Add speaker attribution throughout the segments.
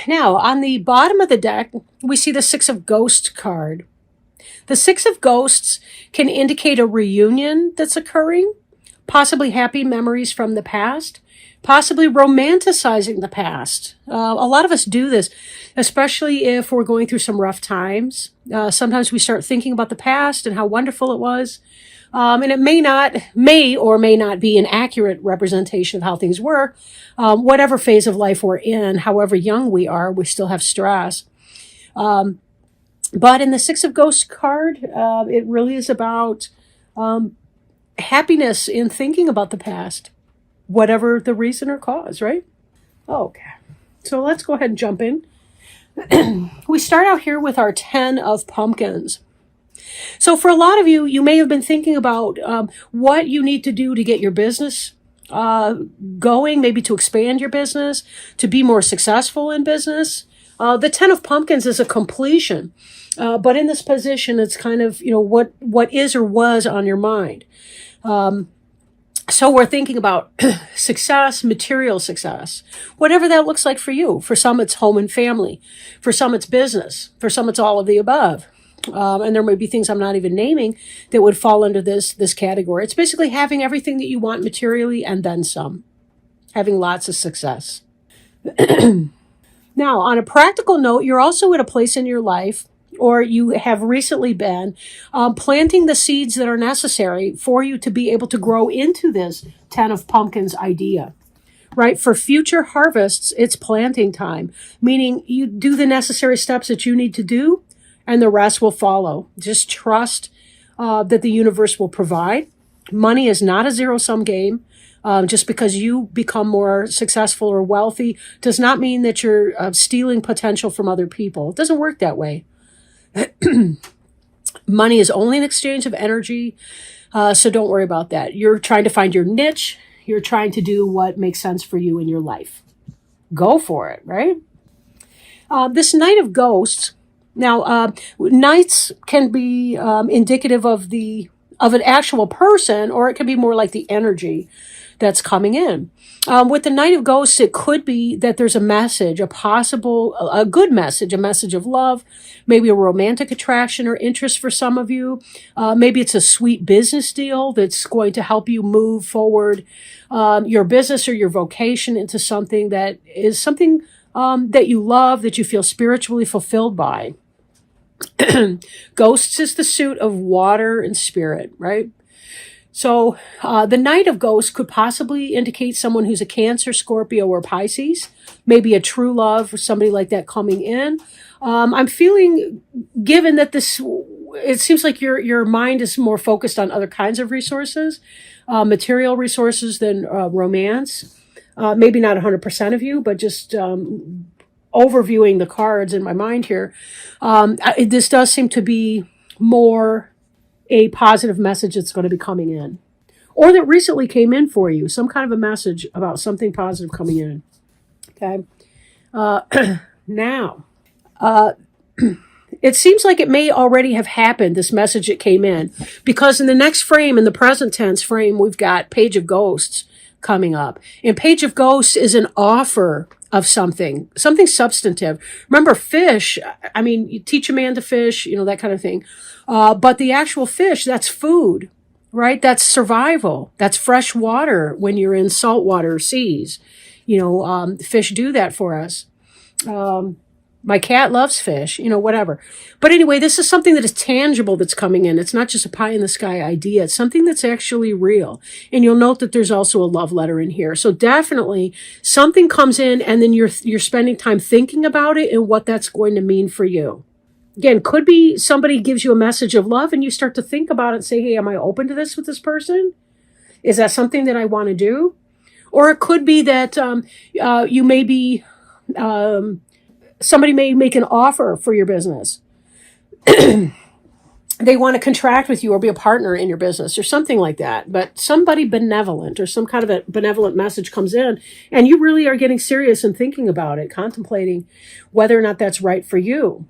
Speaker 1: Now, on the bottom of the deck, we see the Six of Ghosts card. The Six of Ghosts can indicate a reunion that's occurring, possibly happy memories from the past, possibly romanticizing the past. A lot of us do this, especially if we're going through some rough times. Sometimes we start thinking about the past and how wonderful it was. And it may or may not be an accurate representation of how things were. Whatever phase of life we're in, however young we are, we still have stress. But in the Six of Ghosts card, it really is about happiness in thinking about the past, whatever the reason or cause, right? Okay, so let's go ahead and jump in. We start out here with our 10 of Pumpkins. So for a lot of you, you may have been thinking about what you need to do to get your business going, maybe to expand your business, to be more successful in business. The 10 of Pumpkins is a completion, but in this position, it's kind of, what is or was on your mind. So we're thinking about success, material success, whatever that looks like for you. For some, it's home and family. For some, it's business. For some, it's all of the above. And there may be things I'm not even naming that would fall under this category. It's basically having everything that you want materially and then some. Having lots of success. Now, on a practical note, you're also at a place in your life, or you have recently been, planting the seeds that are necessary for you to be able to grow into this 10 of Pumpkins idea. Right? For future harvests, it's planting time, meaning you do the necessary steps that you need to do, and the rest will follow. Just trust that the universe will provide. Money is not a zero-sum game. Just because you become more successful or wealthy does not mean that you're stealing potential from other people. It doesn't work that way. Money is only an exchange of energy, so don't worry about that. You're trying to find your niche. You're trying to do what makes sense for you in your life. Go for it, right? This Knight of Ghosts. Now, knights can be indicative of an actual person, or it can be more like the energy that's coming in. With the Knight of Ghosts, it could be that there's a message, a good message, a message of love, maybe a romantic attraction or interest for some of you. Maybe it's a sweet business deal that's going to help you move forward your business or your vocation into something that is something that you love, that you feel spiritually fulfilled by. Ghosts is the suit of water and spirit, right? So the Knight of Ghosts could possibly indicate someone who's a Cancer, Scorpio, or Pisces, maybe a true love or somebody like that coming in. I'm feeling, given that it seems like your mind is more focused on other kinds of resources, material resources than romance. Maybe not 100% of you, but just overviewing the cards in my mind here, this does seem to be more a positive message that's going to be coming in, or that recently came in for you, some kind of a message about something positive coming in. Okay. Now, it seems like it may already have happened, this message that came in, because in the next frame, in the present tense frame, we've got Page of Ghosts coming up. And Page of Ghosts is an offer of something substantive. Remember, fish, I mean, you teach a man to fish, that kind of thing. But the actual fish, that's food, right? That's survival. That's fresh water when you're in saltwater seas. Fish do that for us. My cat loves fish, whatever. But anyway, this is something that is tangible that's coming in. It's not just a pie in the sky idea. It's something that's actually real. And you'll note that there's also a love letter in here. So definitely something comes in, and then you're spending time thinking about it and what that's going to mean for you. Again, could be somebody gives you a message of love and you start to think about it and say, hey, am I open to this with this person? Is that something that I want to do? Or it could be that you may be... somebody may make an offer for your business. They want to contract with you or be a partner in your business or something like that. But somebody benevolent or some kind of a benevolent message comes in, and you really are getting serious and thinking about it, contemplating whether or not that's right for you.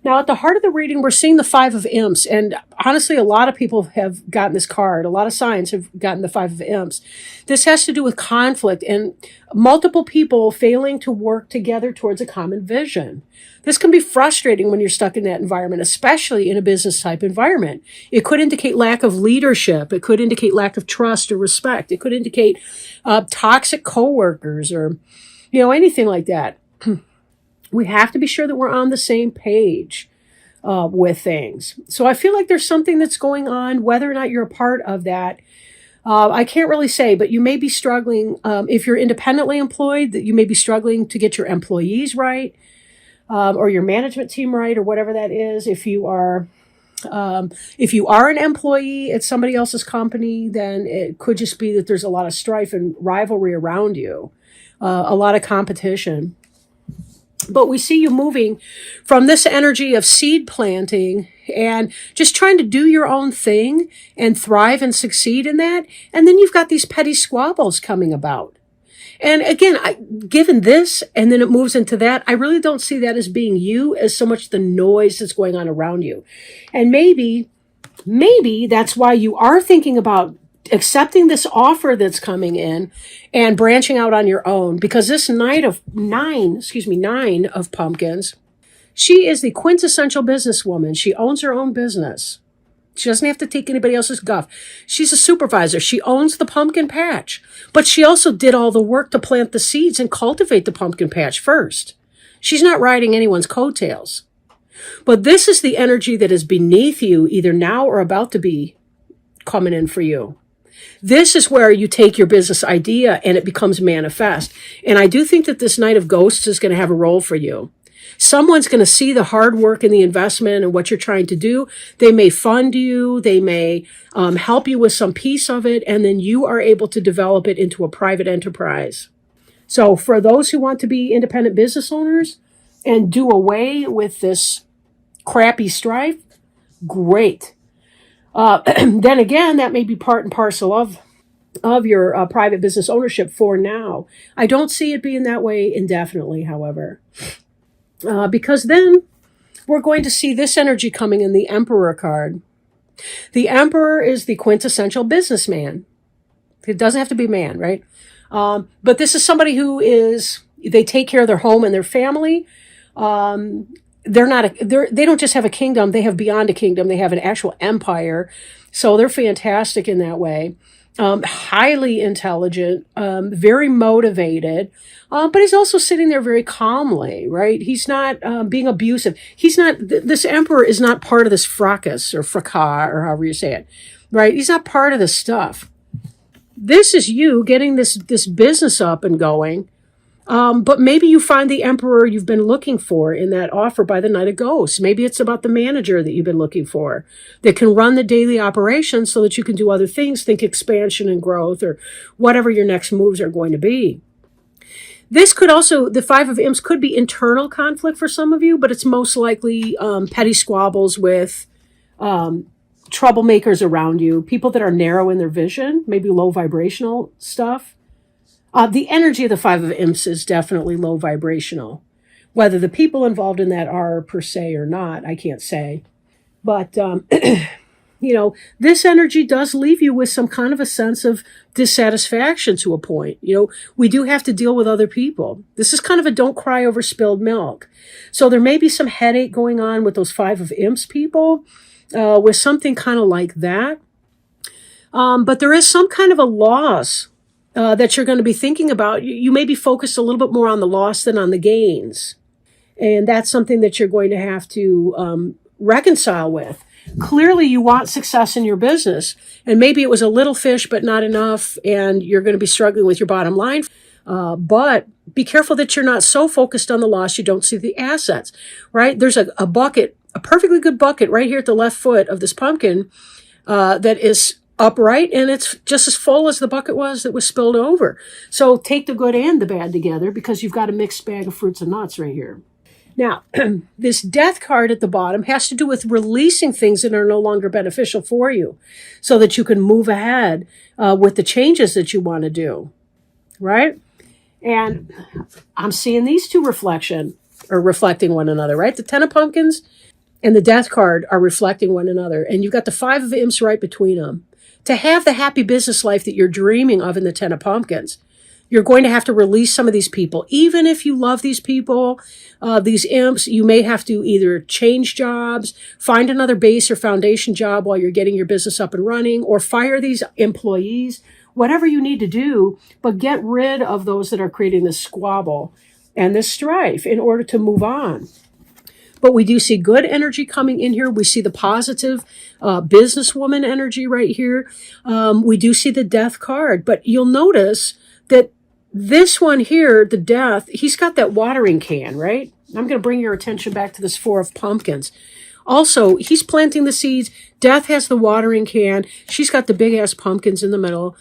Speaker 1: Now, at the heart of the reading, we're seeing the Five of Imps. And honestly, a lot of people have gotten this card. A lot of signs have gotten the Five of Imps. This has to do with conflict and multiple people failing to work together towards a common vision. This can be frustrating when you're stuck in that environment, especially in a business type environment. It could indicate lack of leadership. It could indicate lack of trust or respect. It could indicate toxic coworkers or, anything like that. We have to be sure that we're on the same page with things. So I feel like there's something that's going on, whether or not you're a part of that. I can't really say, but you may be struggling. If you're independently employed, that you may be struggling to get your employees right, or your management team right, or whatever that is. If you are an employee at somebody else's company, then it could just be that there's a lot of strife and rivalry around you, a lot of competition. But we see you moving from this energy of seed planting and just trying to do your own thing and thrive and succeed in that. And then you've got these petty squabbles coming about. And again, given this, and then it moves into that, I really don't see that as being you as so much the noise that's going on around you. And maybe that's why you are thinking about accepting this offer that's coming in and branching out on your own, because this nine of pumpkins, she is the quintessential businesswoman. She owns her own business. She doesn't have to take anybody else's guff. She's a supervisor. She owns the pumpkin patch, but she also did all the work to plant the seeds and cultivate the pumpkin patch first. She's not riding anyone's coattails. But this is the energy that is beneath you, either now or about to be coming in for you. This is where you take your business idea and it becomes manifest. And I do think that this Knight of Ghosts is going to have a role for you. Someone's going to see the hard work and the investment and what you're trying to do. They may fund you. They may help you with some piece of it. And then you are able to develop it into a private enterprise. So for those who want to be independent business owners and do away with this crappy strife, great. Then again, that may be part and parcel of your private business ownership for now. I don't see it being that way indefinitely, however, because then we're going to see this energy coming in the Emperor card. The Emperor is the quintessential businessman. It doesn't have to be man, right? But this is somebody they take care of their home and their family. They don't just have a kingdom, they have beyond a kingdom, they have an actual empire. So they're fantastic in that way. Highly intelligent, very motivated, but he's also sitting there very calmly, right? He's not being abusive. This emperor is not part of this fracas or fracas or however you say it, right? He's not part of this stuff. This is you getting this business up and going. But maybe you find the emperor you've been looking for in that offer by the Knight of Ghosts. Maybe it's about the manager that you've been looking for that can run the daily operations so that you can do other things, think expansion and growth or whatever your next moves are going to be. This could also, the Five of Imps could be internal conflict for some of you, but it's most likely petty squabbles with troublemakers around you, people that are narrow in their vision, maybe low vibrational stuff. The energy of the Five of Imps is definitely low vibrational. Whether the people involved in that are per se or not, I can't say. But, this energy does leave you with some kind of a sense of dissatisfaction to a point. We do have to deal with other people. This is kind of a don't cry over spilled milk. So there may be some headache going on with those Five of Imps people, with something kind of like that. But there is some kind of a loss that you're going to be thinking about. You may be focused a little bit more on the loss than on the gains. And that's something that you're going to have to reconcile with. Clearly, you want success in your business. And maybe it was a little fish, but not enough. And you're going to be struggling with your bottom line. But be careful that you're not so focused on the loss you don't see the assets, right? There's a bucket, a perfectly good bucket right here at the left foot of this pumpkin that is upright, and it's just as full as the bucket was that was spilled over. So take the good and the bad together, because you've got a mixed bag of fruits and nuts right here. Now, this Death card at the bottom has to do with releasing things that are no longer beneficial for you so that you can move ahead with the changes that you want to do, right? And I'm seeing these two reflecting one another, right? The Ten of Pumpkins and the death card are reflecting one another. And you've got the Five of Imps right between them. To have the happy business life that you're dreaming of in the Ten of Pumpkins, you're going to have to release some of these people. Even if you love these people, these imps, you may have to either change jobs, find another base or foundation job while you're getting your business up and running, or fire these employees, whatever you need to do, but get rid of those that are creating this squabble and this strife in order to move on. But we do see good energy coming in here. We see the positive businesswoman energy right here. We do see the death card. But you'll notice that this one here, the death, he's got that watering can, right? I'm going to bring your attention back to this Four of Pumpkins. Also, he's planting the seeds. Death has the watering can. She's got the big-ass pumpkins in the middle.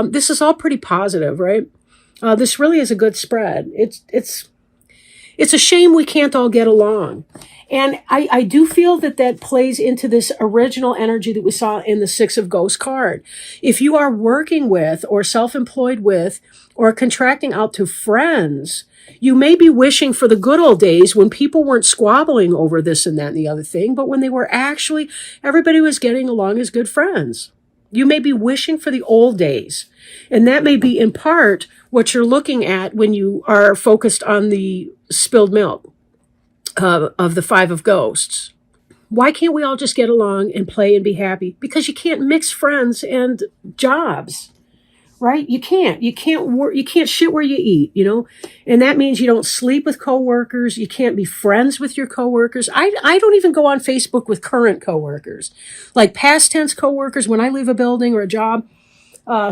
Speaker 1: This is all pretty positive, right? This really is a good spread. It's a shame we can't all get along. And I do feel that plays into this original energy that we saw in the Six of Ghosts card. If you are working with or self-employed with or contracting out to friends, you may be wishing for the good old days when people weren't squabbling over this and that and the other thing, but when they were actually, everybody was getting along as good friends. You may be wishing for the old days. And that may be in part what you're looking at when you are focused on the spilled milk of the Five of Ghosts. Why can't we all just get along and play and be happy? Because you can't mix friends and jobs, right? You can't work, you can't shit where you eat, you know? And that means you don't sleep with coworkers. You can't be friends with your coworkers. I don't even go on Facebook with current coworkers, like past tense coworkers. When I leave a building or a job,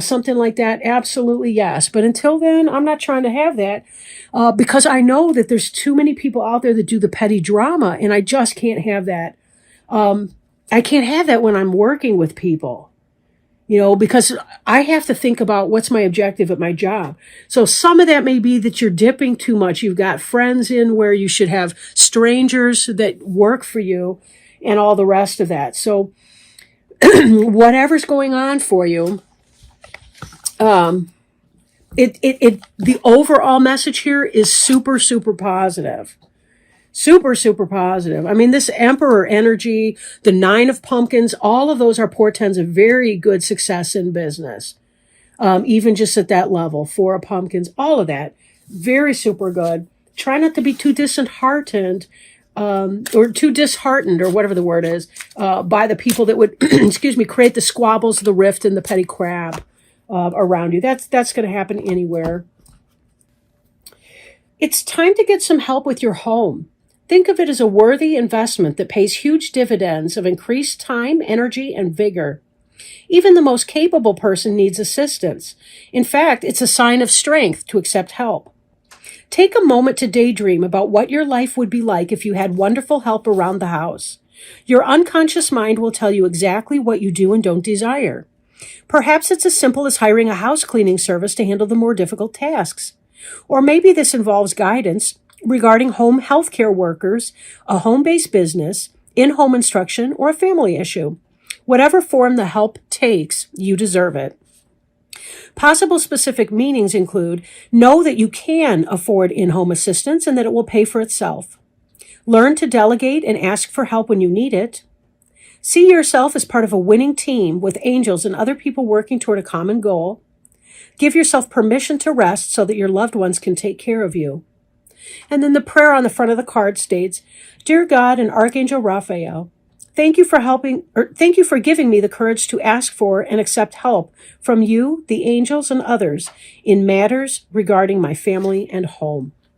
Speaker 1: something like that, absolutely yes. But until then, I'm not trying to have that because I know that there's too many people out there that do the petty drama, and I just can't have that. I can't have that when I'm working with people, you know, because I have to think about what's my objective at my job. So some of that may be that you're dipping too much. You've got friends in where you should have strangers that work for you and all the rest of that. So whatever's going on for you, the overall message here is super, super positive. Super, super positive. I mean, this Emperor energy, the Nine of Pumpkins, all of those are portends of very good success in business. Even just at that level, Four of Pumpkins, all of that, very super good. Try not to be too disheartened, or too disheartened, or whatever the word is, by the people that would, create the squabbles, the rift, and the petty crab. Around you. That's going to happen anywhere. It's time to get some help with your home. Think of it as a worthy investment that pays huge dividends of increased time, energy, and vigor. Even the most capable person needs assistance. In fact, it's a sign of strength to accept help. Take a moment to daydream about what your life would be like if you had wonderful help around the house. Your unconscious mind will tell you exactly what you do and don't desire. Perhaps it's as simple as hiring a house cleaning service to handle the more difficult tasks. Or maybe this involves guidance regarding home health care workers, a home-based business, in-home instruction, or a family issue. Whatever form the help takes, you deserve it. Possible specific meanings include know that you can afford in-home assistance and that it will pay for itself. Learn to delegate and ask for help when you need it. See yourself as part of a winning team with angels and other people working toward a common goal. Give yourself permission to rest so that your loved ones can take care of you. And then the prayer on the front of the card states, Dear God and Archangel Raphael, thank you for giving me the courage to ask for and accept help from you, the angels, and others in matters regarding my family and home.